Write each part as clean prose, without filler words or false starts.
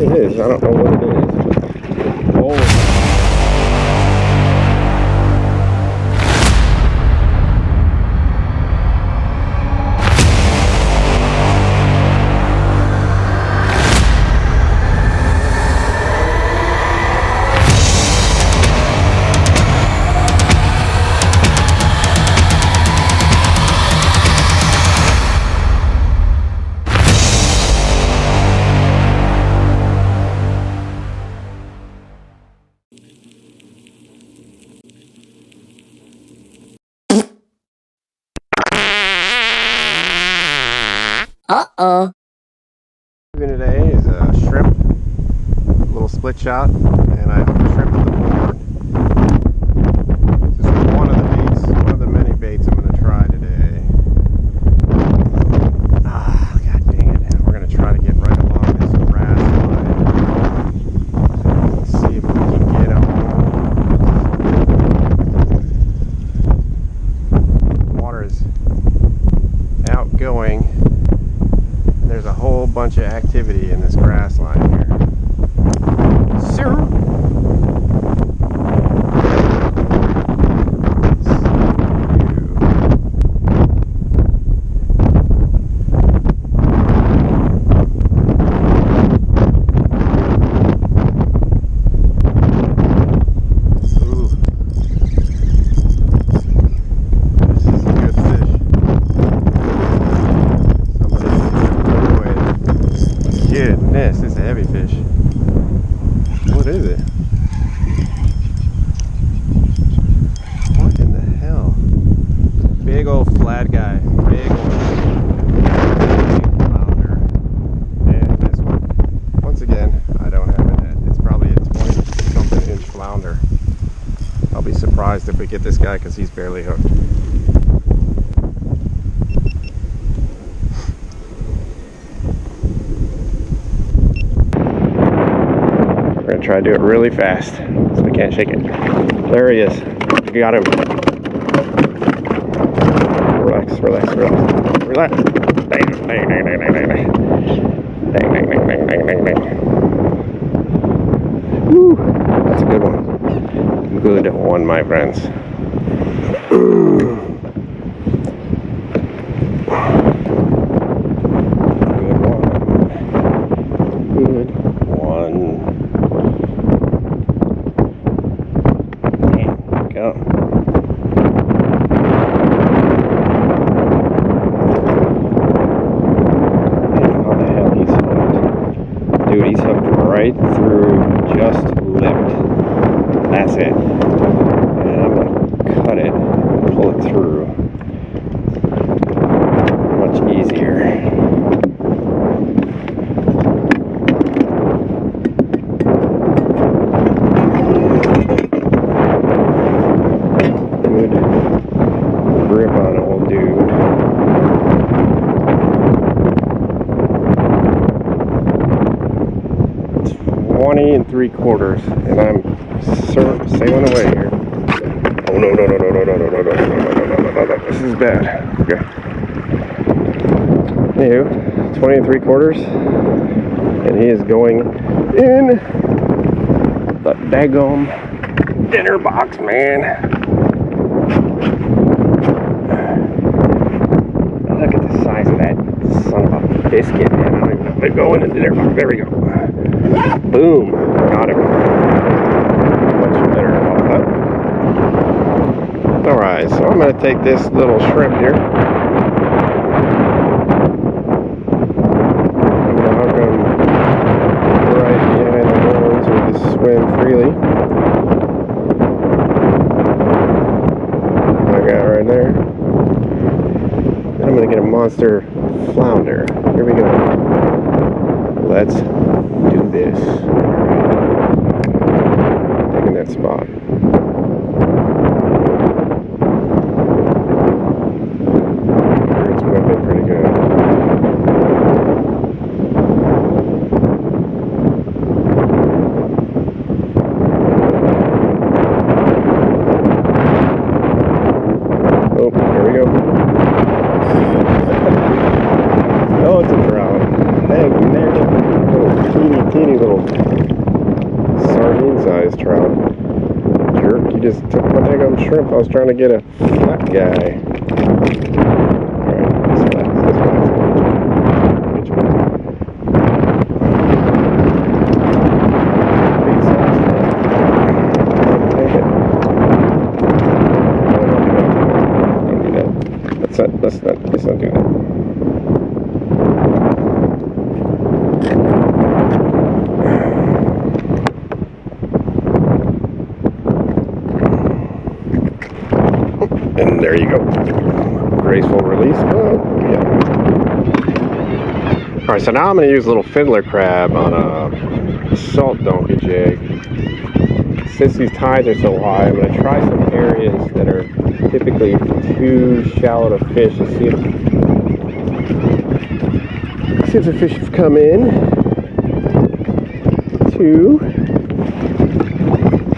What it is, I don't know what it is. Oh. Uh-oh. Today is a shrimp, a little split shot, and I hooked a shrimp to the board. This is one of the baits, one of the many baits I'm going to try today. God dang it. We're going to try to get right along this grass line. Let's see if we can get him. The water is outgoing. There's a whole bunch of activity in this grass line here. Sir. Goodness, it's a heavy fish. What is it? What in the hell? Big old flat guy. Big old flounder. And this one, once again, I don't have a net. It's probably a 20-something inch flounder. I'll be surprised if we get this guy because he's barely hooked. Try to do it really fast so we can't shake it. There he is. We got him. Relax, relax, relax. Relax. Dang, dang, dang, dang, dang, dang, dang. Dang, dang, dang, dang, dang, dang, dang. Woo! That's a good one. Good one, my friends. Dude, he's hooked right through, just lipped. That's it. And I'm gonna cut it, pull it through. Much easier. Good grip on it, old dude. 20 3/4, and I'm sailing away here. Oh no, no, no, no, no, no, no, no, no, no, no, no, no, no, this is bad. Okay. Anywho, 20 3/4, and he is going in the daggum dinner box, man. Look at the size of that son of a biscuit, man. I don't even know if they're going in the dinner box. There we go. Boom! Got him. Much better off that. Alright, so I'm going to take this little shrimp here. I'm going to hook him right behind the horn so he can swim freely. I got right there. Then I'm going to get a monster flounder. Here we go. Let's do this. Taking that spot. It's moving pretty good. Oh, here we go. Oh, it's a trout. Dang, there. Teeny little sardine-sized trout. Jerk, you just took my daggum shrimp. I was trying to get a flat guy. Alright, this flat's good. Big size trout. Take it. Don't do that. Let's not do that. And there you go. Graceful release. Oh, yeah. Alright, so now I'm going to use a little fiddler crab on a salt donkey jig. Since these tides are so high, I'm going to try some areas that are typically too shallow to fish and see if the fish have come in to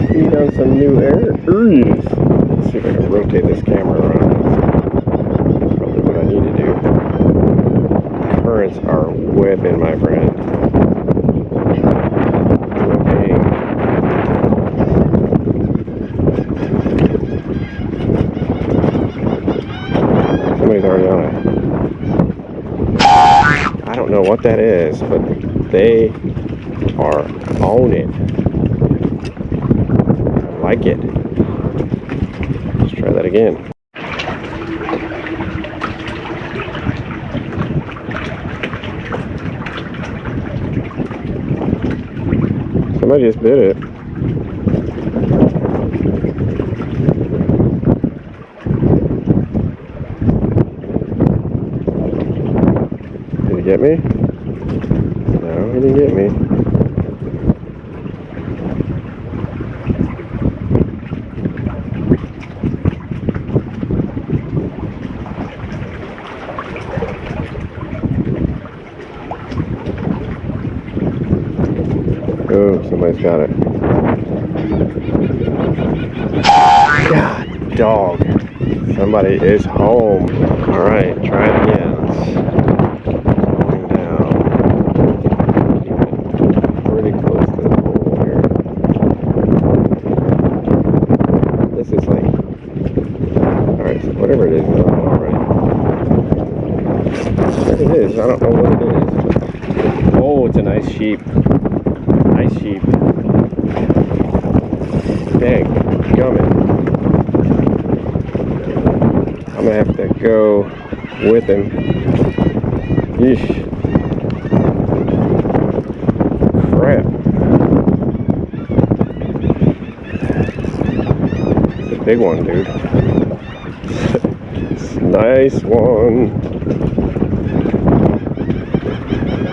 feed on some new areas. Let's see if I can rotate this camera around. That's probably what I need to do. Currents are whipping, my friend. Whipping. Somebody's already on it. I don't know what that is, but they are on it. I like it. Let's try that again. Somebody just bit it. Did he get me? No, he didn't get me. Oh, somebody's got it. God, dog. Somebody is home. Alright, try it again. Going down. Pretty close to the hole here. This is like... Alright, so whatever it is, I don't know already. What it is, I don't know what it is. Oh, it's a nice sheep. Nice sheep. Dang, gummit. I'm gonna have to go with him. Yeesh. Crap. It's a big one, dude. Nice one.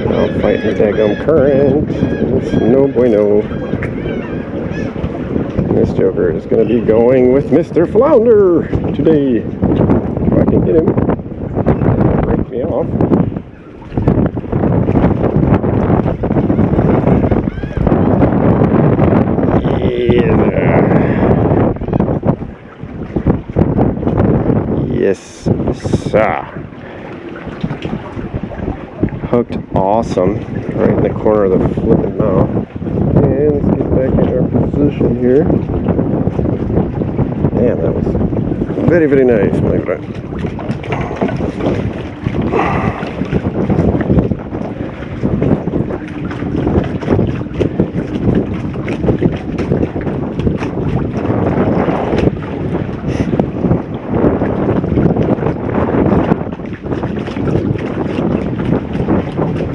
And I'm fighting the daggum current. It's no bueno. And this joker is going to be going with Mr. Flounder today. If I can get him. Break me off. Yeah. Yes, sir. Hooked awesome right in the corner of the flipping mouth. And let's get back in our position here. Damn, that was very, very nice, my friend.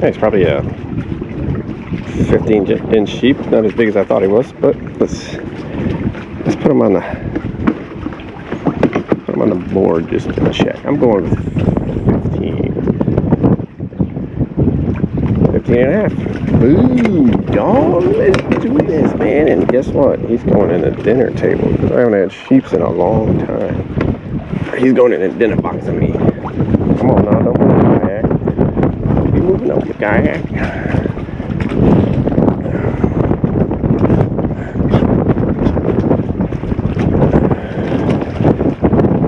It's probably a 15-inch sheep, not as big as I thought he was, but let's put him on the board just to check. I'm going with 15 and a half. Boom, dog, let's do this, man. And guess what? He's going in the dinner table because I haven't had sheeps in a long time. He's going in the dinner box with me. Come on now, don't move the kayak. Don't be moving up the kayak.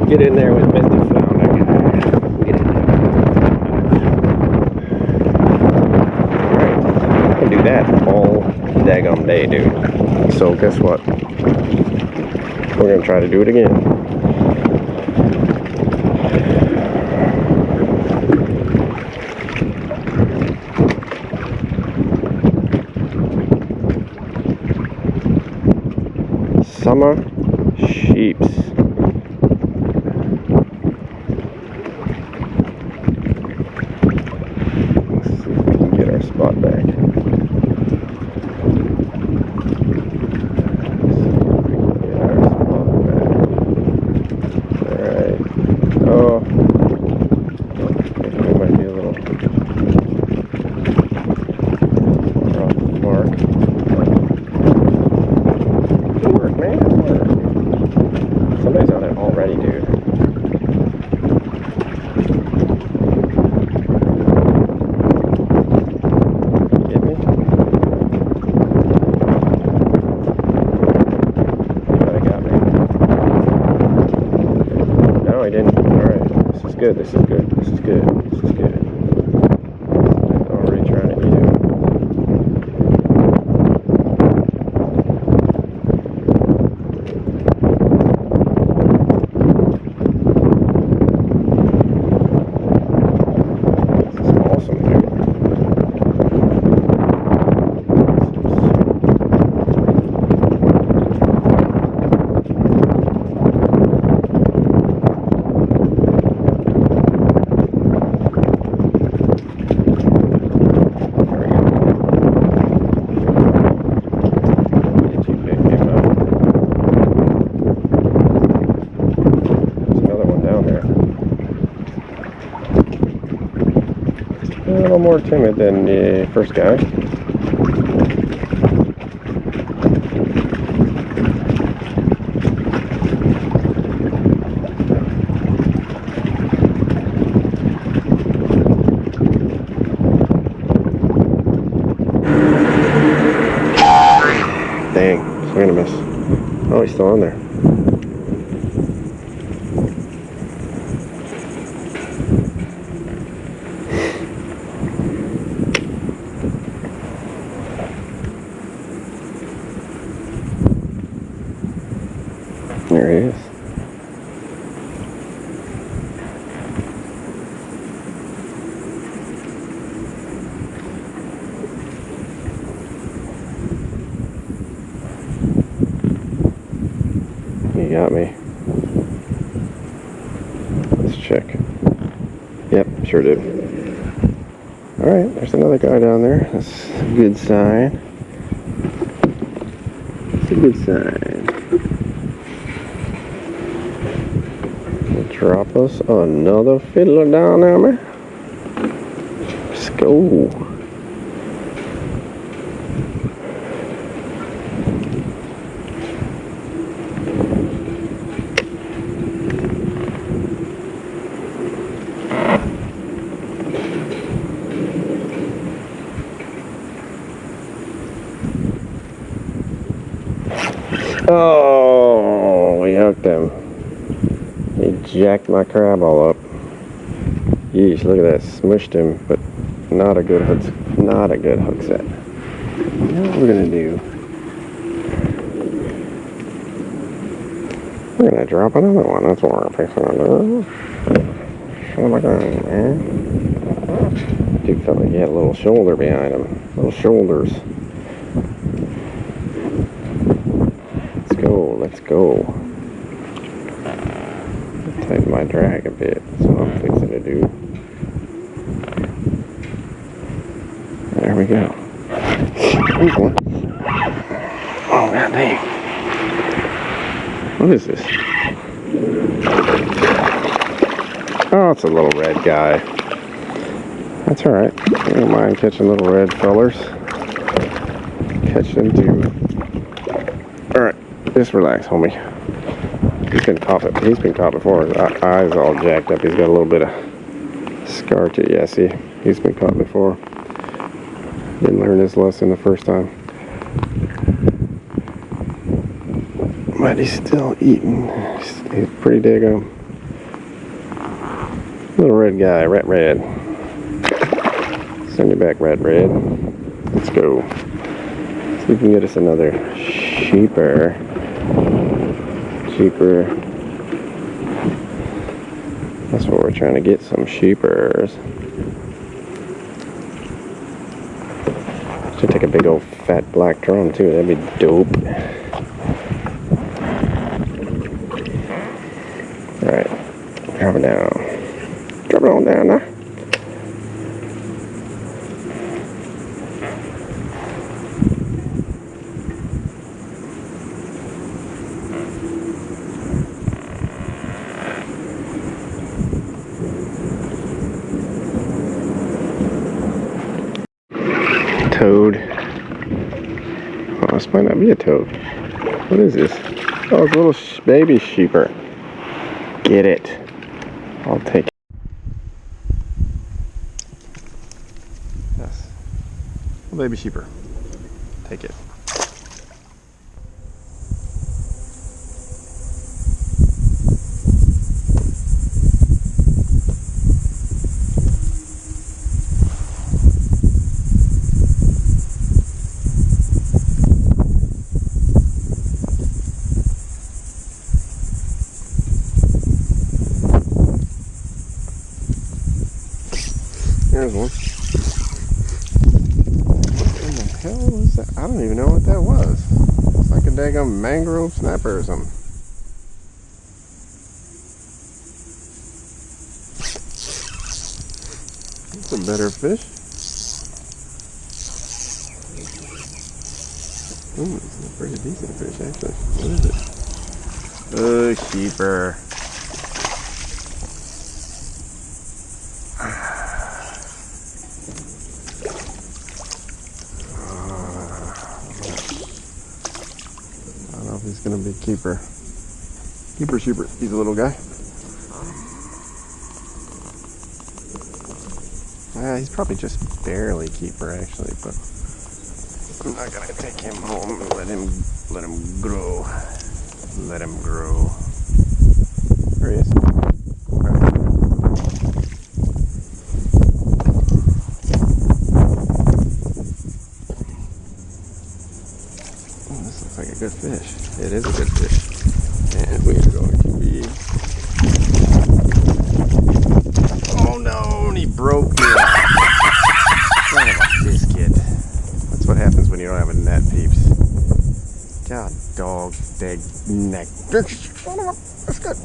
Get in there with Mr. Flounder. Get in there. Alright, I can do that all daggum day, dude. So guess what? We're gonna try to do it again. Summer sheeps. Let's see if we can get our spot back. Alright. Oh. We might be a little off the mark. Good work, man. Good work. Somebody's on it already, dude. Get me? He got me. No, he didn't. Alright. This is good. This is good. This is good. This is good. He's already trying to eat him. A little more timid than the first guy. Dang, I'm gonna miss. Oh, he's still on there. There he is. He got me. Let's check. Yep, sure did. Alright, there's another guy down there. That's a good sign. It's a good sign. Drop us another fiddler down there, man. Let's go. Oh, we hooked him. He jacked my crab all up. Yeesh, look at that. Smushed him, but not a good hook. Not a good hook set. You know what we're gonna do? We're gonna drop another one. That's what we're fixing to do. Oh my god, man. Dude felt like he had a little shoulder behind him. Little shoulders. Let's go. Let's go. Tighten my drag a bit. That's what I'm fixing to do. There we go. There's one. Oh, god dang. What is this? Oh, it's a little red guy. That's alright. I don't mind catching little red fellers. Catch them too. Alright, just relax, homie. He's been caught before. His eyes all jacked up. He's got a little bit of scar to it. Yeah, see, he's been caught before. Didn't learn his lesson the first time. But he's still eating. He's pretty daggone. Little red guy, red. Send me back, red. Let's go. See if we can get us another sheeper. That's what we're trying to get, some sheepers. Should take a big old fat black drum too, that'd be dope. Alright, drop it down. Drop it on down now. Toad. Oh, this might not be a toad. What is this? Oh, it's a little baby sheeper. Get it. I'll take it. Yes. Little baby sheeper. Take it. There's one. What in the hell was that? I don't even know what that was. It's like a daggum mangrove snapper or something. That's a better fish. Ooh, it's a pretty decent fish actually. What is it? Oh, keeper. He's gonna be keeper. Sheeper. He's a little guy. He's probably just barely keeper actually, but I'm not gonna take him home and let him grow. Let him grow. There he is. This looks like a good fish. It is a good fish. And we are going to be... Oh no! He broke me off. Son of a biscuit. That's what happens when you don't have a net, peeps. God, dog, dag, neck. That's good.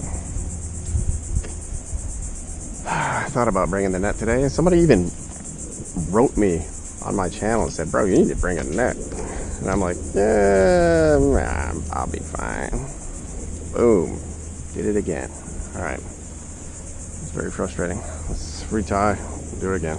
I thought about bringing the net today, and somebody even wrote me on my channel and said, bro, you need to bring a net. And I'm like, yeah, I'll be fine. Boom. Did it again. All right. It's very frustrating. Let's retie. Do it again.